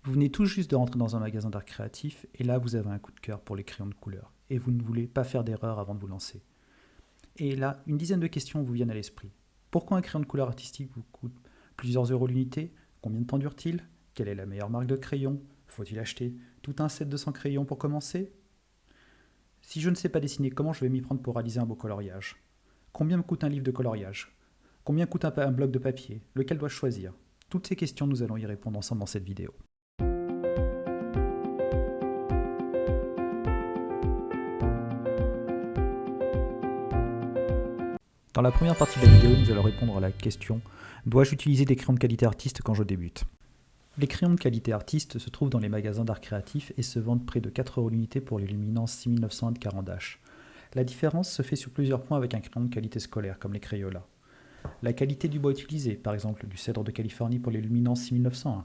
Vous venez tout juste de rentrer dans un magasin d'art créatif et là vous avez un coup de cœur pour les crayons de couleur et vous ne voulez pas faire d'erreur avant de vous lancer. Et là, une dizaine de questions vous viennent à l'esprit. Pourquoi un crayon de couleur artistique vous coûte plusieurs euros l'unité? Combien de temps dure-t-il? Quelle est la meilleure marque de crayon? Faut-il acheter tout un set de 100 crayons pour commencer? Si je ne sais pas dessiner, comment je vais m'y prendre pour réaliser un beau coloriage? Combien me coûte un livre de coloriage? Combien coûte un bloc de papier? Lequel dois-je choisir? Toutes ces questions, nous allons y répondre ensemble dans cette vidéo. Dans la première partie de la vidéo, nous allons répondre à la question « Dois-je utiliser des crayons de qualité artiste quand je débute ?» Les crayons de qualité artiste se trouvent dans les magasins d'art créatif et se vendent près de 4 € l'unité pour les luminances 6901 de Caran d'Ache. La différence se fait sur plusieurs points avec un crayon de qualité scolaire, comme les Crayola. La qualité du bois utilisé, par exemple du cèdre de Californie pour les luminances 6901.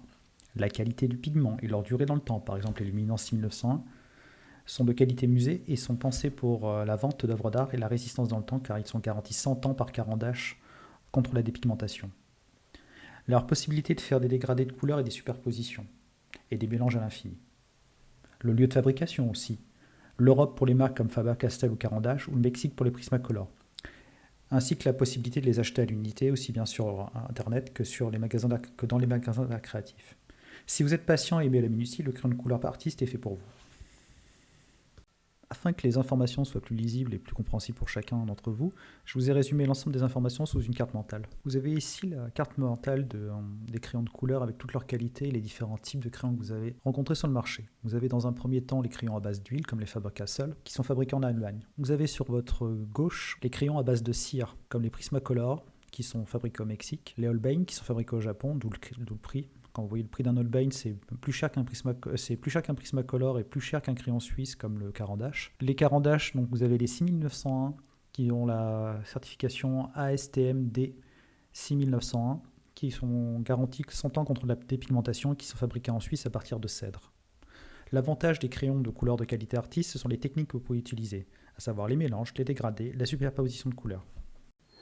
La qualité du pigment et leur durée dans le temps, par exemple les luminances 6901, sont de qualité musée et sont pensés pour la vente d'œuvres d'art et la résistance dans le temps car ils sont garantis 100 ans par Caran d'Ache contre la dépigmentation. Leur possibilité de faire des dégradés de couleurs et des superpositions et des mélanges à l'infini. Le lieu de fabrication aussi. L'Europe pour les marques comme Faber-Castell ou Caran d'Ache ou le Mexique pour les Prismacolor. Ainsi que la possibilité de les acheter à l'unité aussi bien sur internet que dans les magasins d'art créatifs. Si vous êtes patient et aimez la minutie, le crayon de couleur artiste est fait pour vous. Afin que les informations soient plus lisibles et plus compréhensibles pour chacun d'entre vous, je vous ai résumé l'ensemble des informations sous une carte mentale. Vous avez ici la carte mentale des crayons de couleur avec toutes leurs qualités et les différents types de crayons que vous avez rencontrés sur le marché. Vous avez dans un premier temps les crayons à base d'huile comme les Faber-Castell qui sont fabriqués en Allemagne. Vous avez sur votre gauche les crayons à base de cire comme les Prismacolor qui sont fabriqués au Mexique, les Holbein qui sont fabriqués au Japon, d'où le prix. Quand vous voyez le prix d'un Holbein, c'est plus cher qu'un Prismacolor et plus cher qu'un crayon suisse comme le Caran d'Ache. Les Caran d'Ache, donc vous avez les 6901 qui ont la certification ASTM D 6901 qui sont garantis 100 ans contre la dépigmentation et qui sont fabriqués en Suisse à partir de cèdre. L'avantage des crayons de couleur de qualité artiste, ce sont les techniques que vous pouvez utiliser, à savoir les mélanges, les dégradés, la superposition de couleurs.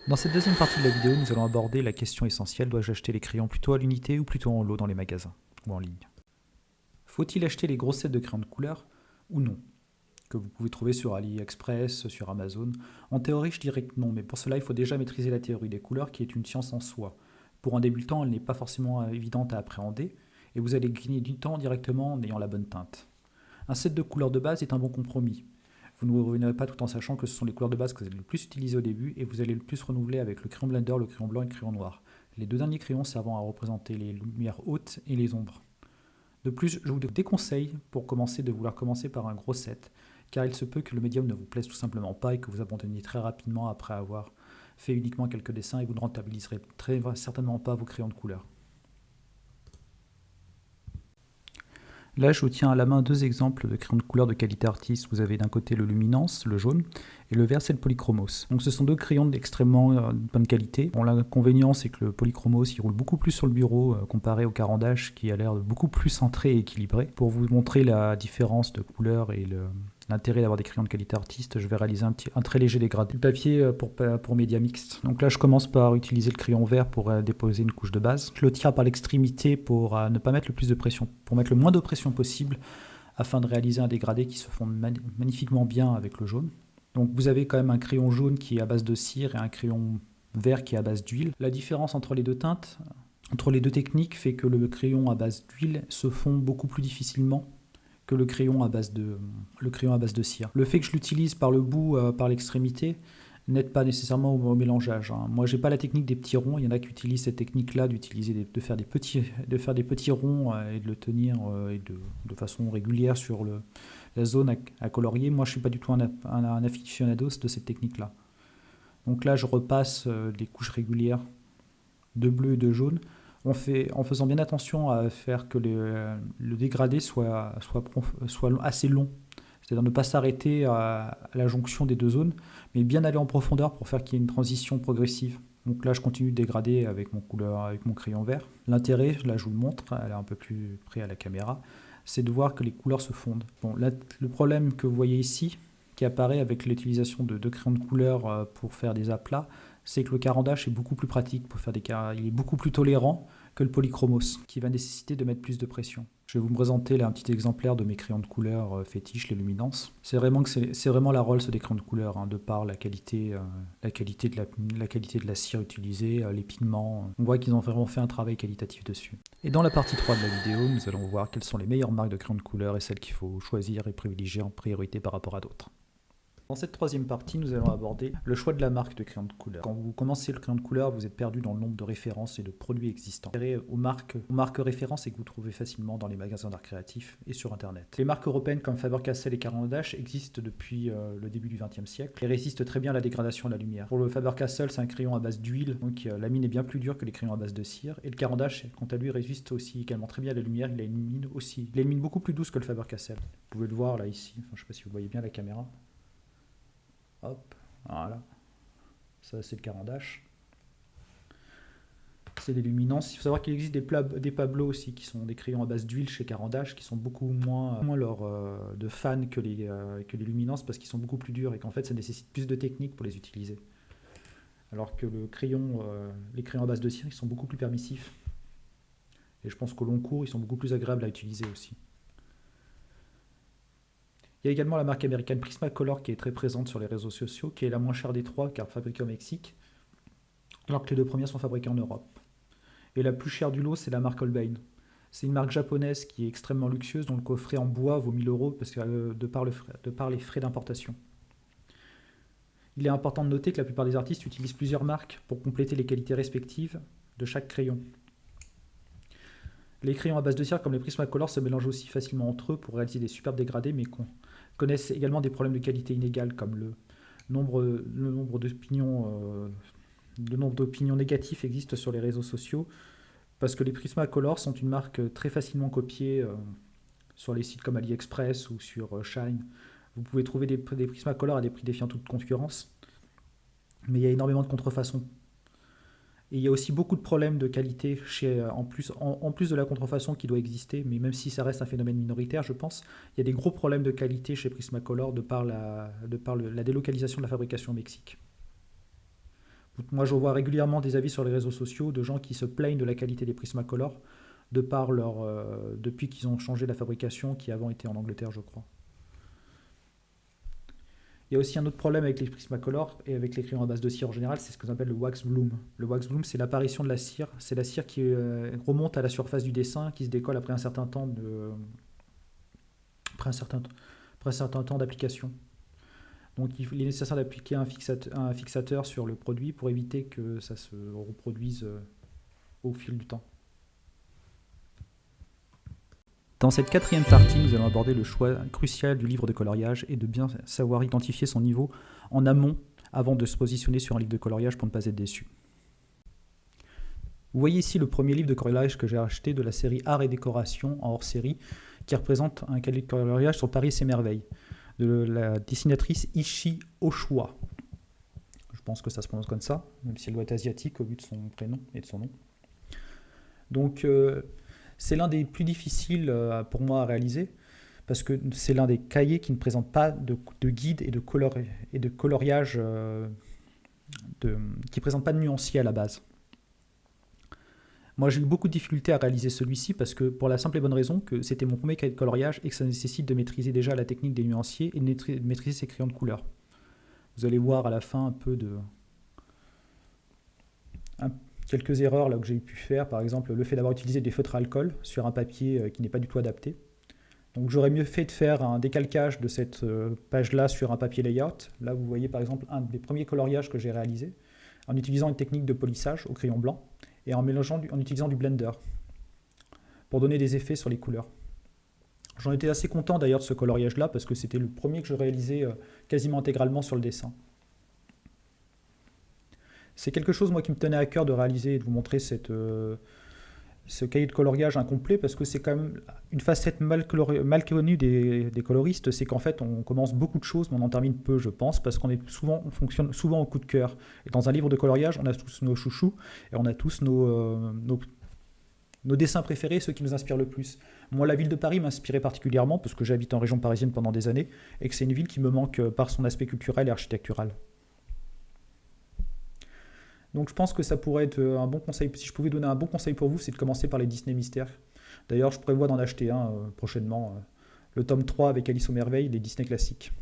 Dans cette deuxième partie de la vidéo, nous allons aborder la question essentielle, dois-je acheter les crayons plutôt à l'unité ou plutôt en lot dans les magasins ou en ligne? Faut-il acheter les gros sets de crayons de couleur ou non? Que vous pouvez trouver sur AliExpress, sur Amazon. En théorie, je dirais que non, mais pour cela, il faut déjà maîtriser la théorie des couleurs qui est une science en soi. Pour un débutant, elle n'est pas forcément évidente à appréhender et vous allez gagner du temps directement en ayant la bonne teinte. Un set de couleurs de base est un bon compromis. Vous ne revenez pas tout en sachant que ce sont les couleurs de base que vous allez le plus utiliser au début et vous allez le plus renouveler avec le crayon blender, le crayon blanc et le crayon noir. Les deux derniers crayons servant à représenter les lumières hautes et les ombres. De plus, je vous déconseille pour commencer de vouloir commencer par un gros set, car il se peut que le médium ne vous plaise tout simplement pas et que vous abandonniez très rapidement après avoir fait uniquement quelques dessins et vous ne rentabiliserez très certainement pas vos crayons de couleur. Là, je vous tiens à la main deux exemples de crayons de couleur de qualité artiste. Vous avez d'un côté le Luminance, le jaune, et le vert, c'est le Polychromos. Donc ce sont deux crayons d'extrêmement bonne qualité. Bon, l'inconvénient, c'est que le Polychromos, il roule beaucoup plus sur le bureau comparé au Caran d'Ache, qui a l'air beaucoup plus centré et équilibré. Pour vous montrer la différence de couleur et l'intérêt d'avoir des crayons de qualité artiste, je vais réaliser un très léger dégradé. Du papier pour média mixte. Donc là, je commence par utiliser le crayon vert pour déposer une couche de base. Je le tire par l'extrémité pour ne pas mettre le plus de pression, pour mettre le moins de pression possible afin de réaliser un dégradé qui se fonde magnifiquement bien avec le jaune. Donc vous avez quand même un crayon jaune qui est à base de cire et un crayon vert qui est à base d'huile. La différence entre les deux teintes, entre les deux techniques, fait que le crayon à base d'huile se fond beaucoup plus difficilement que le crayon à base de cire. Le fait que je l'utilise par le bout, par l'extrémité, n'aide pas nécessairement au mélangeage. Moi, j'ai pas la technique des petits ronds. Il y en a qui utilisent cette technique-là, de faire des petits ronds et de le tenir de façon régulière sur la zone à colorier. Moi, je suis pas du tout un aficionado de cette technique-là. Donc là, je repasse des couches régulières de bleu et de jaune. En faisant bien attention à faire que le dégradé soit assez long. C'est-à-dire ne pas s'arrêter à la jonction des deux zones, mais bien aller en profondeur pour faire qu'il y ait une transition progressive. Donc là, je continue de dégrader avec mon crayon vert. L'intérêt, là je vous le montre, elle est un peu plus près à la caméra, c'est de voir que les couleurs se fondent. Bon, là, le problème que vous voyez ici, qui apparaît avec l'utilisation de crayons de couleur pour faire des aplats, c'est que le Caran d'Ache est beaucoup plus pratique pour faire il est beaucoup plus tolérant que le polychromos, qui va nécessiter de mettre plus de pression. Je vais vous présenter là un petit exemplaire de mes crayons de couleur fétiches, les Luminance. C'est vraiment la Rolls des crayons de couleur, hein, de par la qualité de la cire utilisée, les pigments. On voit qu'ils ont vraiment fait un travail qualitatif dessus. Et dans la partie 3 de la vidéo, nous allons voir quelles sont les meilleures marques de crayons de couleur et celles qu'il faut choisir et privilégier en priorité par rapport à d'autres. Dans cette troisième partie, nous allons aborder le choix de la marque de crayon de couleur. Quand vous commencez le crayon de couleur, vous êtes perdu dans le nombre de références et de produits existants. Aux marques références et que vous trouvez facilement dans les magasins d'art créatif et sur Internet. Les marques européennes comme Faber-Castell et Caran d'Ache existent depuis le début du XXe siècle et résistent très bien à la dégradation à la lumière. Pour le Faber-Castell, c'est un crayon à base d'huile, donc la mine est bien plus dure que les crayons à base de cire. Et le Caran d'Ache, quant à lui, résiste aussi également très bien à la lumière. Il a une mine beaucoup plus douce que le Faber-Castell. Vous pouvez le voir là ici, je ne sais pas si vous voyez bien la caméra. Hop, voilà. Ça, c'est le Caran d'Ache. C'est des Luminance. Il faut savoir qu'il existe des Pablo aussi, qui sont des crayons à base d'huile chez Caran d'Ache, qui sont beaucoup moins de fans que les Luminance, parce qu'ils sont beaucoup plus durs et qu'en fait, ça nécessite plus de technique pour les utiliser. Alors que les crayons à base de cire, ils sont beaucoup plus permissifs. Et je pense qu'au long cours, ils sont beaucoup plus agréables à utiliser aussi. Il y a également la marque américaine Prismacolor qui est très présente sur les réseaux sociaux, qui est la moins chère des trois car fabriquée au Mexique, alors que les deux premières sont fabriquées en Europe. Et la plus chère du lot, c'est la marque Holbein. C'est une marque japonaise qui est extrêmement luxueuse, dont le coffret en bois vaut 1000 € parce que, de par les frais d'importation. Il est important de noter que la plupart des artistes utilisent plusieurs marques pour compléter les qualités respectives de chaque crayon. Les crayons à base de cire comme les Prismacolor se mélangent aussi facilement entre eux pour réaliser des superbes dégradés, mais connaissent également des problèmes de qualité inégale comme le nombre d'opinions négatives existe sur les réseaux sociaux parce que les Prismacolor sont une marque très facilement copiée sur les sites comme AliExpress ou sur Shine. Vous pouvez trouver des Prismacolor à des prix défiant toute concurrence, mais il y a énormément de contrefaçons. Et il y a aussi beaucoup de problèmes de qualité en plus de la contrefaçon qui doit exister, mais même si ça reste un phénomène minoritaire, je pense, il y a des gros problèmes de qualité chez Prismacolor de par la délocalisation de la fabrication au Mexique. Moi, je vois régulièrement des avis sur les réseaux sociaux de gens qui se plaignent de la qualité des Prismacolor depuis qu'ils ont changé la fabrication qui avant était en Angleterre, je crois. Il y a aussi un autre problème avec les Prismacolor et avec les crayons à base de cire en général, c'est ce qu'on appelle le wax bloom. Le wax bloom, c'est l'apparition de la cire. C'est la cire qui remonte à la surface du dessin, qui se décolle après un certain temps d'application. Donc il est nécessaire d'appliquer un fixateur sur le produit pour éviter que ça se reproduise au fil du temps. Dans cette quatrième partie, nous allons aborder le choix crucial du livre de coloriage et de bien savoir identifier son niveau en amont avant de se positionner sur un livre de coloriage pour ne pas être déçu. Vous voyez ici le premier livre de coloriage que j'ai acheté de la série Art et Décoration en hors-série qui représente un cahier de coloriage sur Paris et merveilles de la dessinatrice Ishi Oshua. Je pense que ça se prononce comme ça, même si elle doit être asiatique au vu de son prénom et de son nom. Donc c'est l'un des plus difficiles pour moi à réaliser parce que c'est l'un des cahiers qui ne présente pas de guide et de coloriage, qui ne présente pas de nuancier à la base. Moi, j'ai eu beaucoup de difficultés à réaliser celui-ci parce que pour la simple et bonne raison que c'était mon premier cahier de coloriage et que ça nécessite de maîtriser déjà la technique des nuanciers et de maîtriser ses crayons de couleur. Vous allez voir à la fin un peu quelques erreurs là que j'ai pu faire, par exemple le fait d'avoir utilisé des feutres à alcool sur un papier qui n'est pas du tout adapté. Donc j'aurais mieux fait de faire un décalcage de cette page-là sur un papier layout. Là vous voyez par exemple un des premiers coloriages que j'ai réalisé en utilisant une technique de polissage au crayon blanc et en utilisant du blender pour donner des effets sur les couleurs. J'en étais assez content d'ailleurs de ce coloriage-là parce que c'était le premier que je réalisais quasiment intégralement sur le dessin. C'est quelque chose moi qui me tenait à cœur de réaliser et de vous montrer ce cahier de coloriage incomplet parce que c'est quand même une facette mal connue des coloristes, c'est qu'en fait on commence beaucoup de choses mais on en termine peu je pense parce on fonctionne souvent au coup de cœur. Et dans un livre de coloriage on a tous nos chouchous et on a tous nos dessins préférés, ceux qui nous inspirent le plus. Moi la ville de Paris m'inspirait particulièrement parce que j'habite en région parisienne pendant des années et que c'est une ville qui me manque par son aspect culturel et architectural. Donc je pense que ça pourrait être un bon conseil. Si je pouvais donner un bon conseil pour vous, c'est de commencer par les Disney Mystères. D'ailleurs, je prévois d'en acheter un prochainement. Le tome 3 avec Alice aux Merveilles, les Disney classiques.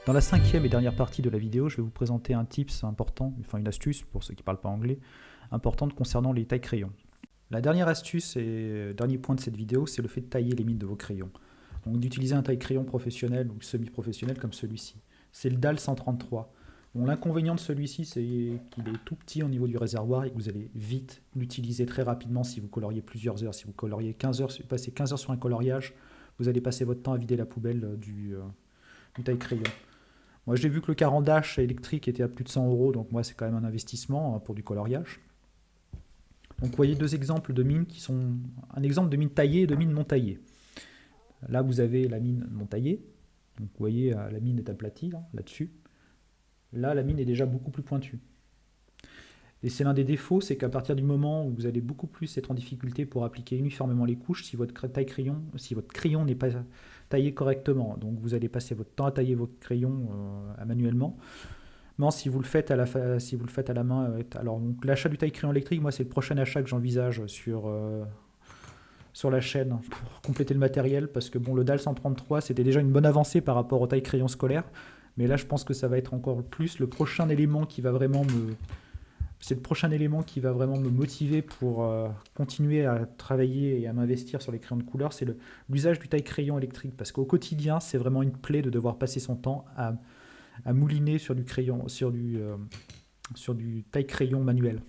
Dans la cinquième et dernière partie de la vidéo, je vais vous présenter un tips important, enfin une astuce pour ceux qui ne parlent pas anglais, importante concernant les tailles crayons. La dernière astuce et dernier point de cette vidéo, c'est le fait de tailler les mines de vos crayons. Donc d'utiliser un taille-crayon professionnel ou semi-professionnel comme celui-ci. C'est le DAL 133. Bon, l'inconvénient de celui-ci, c'est qu'il est tout petit au niveau du réservoir et que vous allez vite l'utiliser très rapidement si vous coloriez plusieurs heures. Si vous coloriez 15 heures, passez 15 heures sur un coloriage, vous allez passer votre temps à vider la poubelle du taille-crayon. Moi, j'ai vu que le caran-d'H électrique était à plus de 100 €, donc moi, c'est quand même un investissement pour du coloriage. Donc, vous voyez deux exemples de mines qui sont... Un exemple de mine taillée et de mine non taillée. Là, vous avez la mine non taillée. Donc, vous voyez, la mine est aplatie, là-dessus. Là, la mine est déjà beaucoup plus pointue. Et c'est l'un des défauts, c'est qu'à partir du moment où vous allez beaucoup plus être en difficulté pour appliquer uniformément les couches, si votre crayon n'est pas taillé correctement. Donc vous allez passer votre temps à tailler votre crayon manuellement. Mais si vous le faites à la main, alors l'achat du taille-crayon électrique, moi c'est le prochain achat que j'envisage sur la chaîne pour compléter le matériel, parce que bon, le DAL 133 c'était déjà une bonne avancée par rapport au taille-crayon scolaire, mais là je pense que ça va être encore plus le prochain élément qui va vraiment me... C'est le prochain élément qui va vraiment me motiver pour continuer à travailler et à m'investir sur les crayons de couleur, c'est l'usage du taille-crayon électrique. Parce qu'au quotidien, c'est vraiment une plaie de devoir passer son temps à mouliner sur du taille-crayon manuel.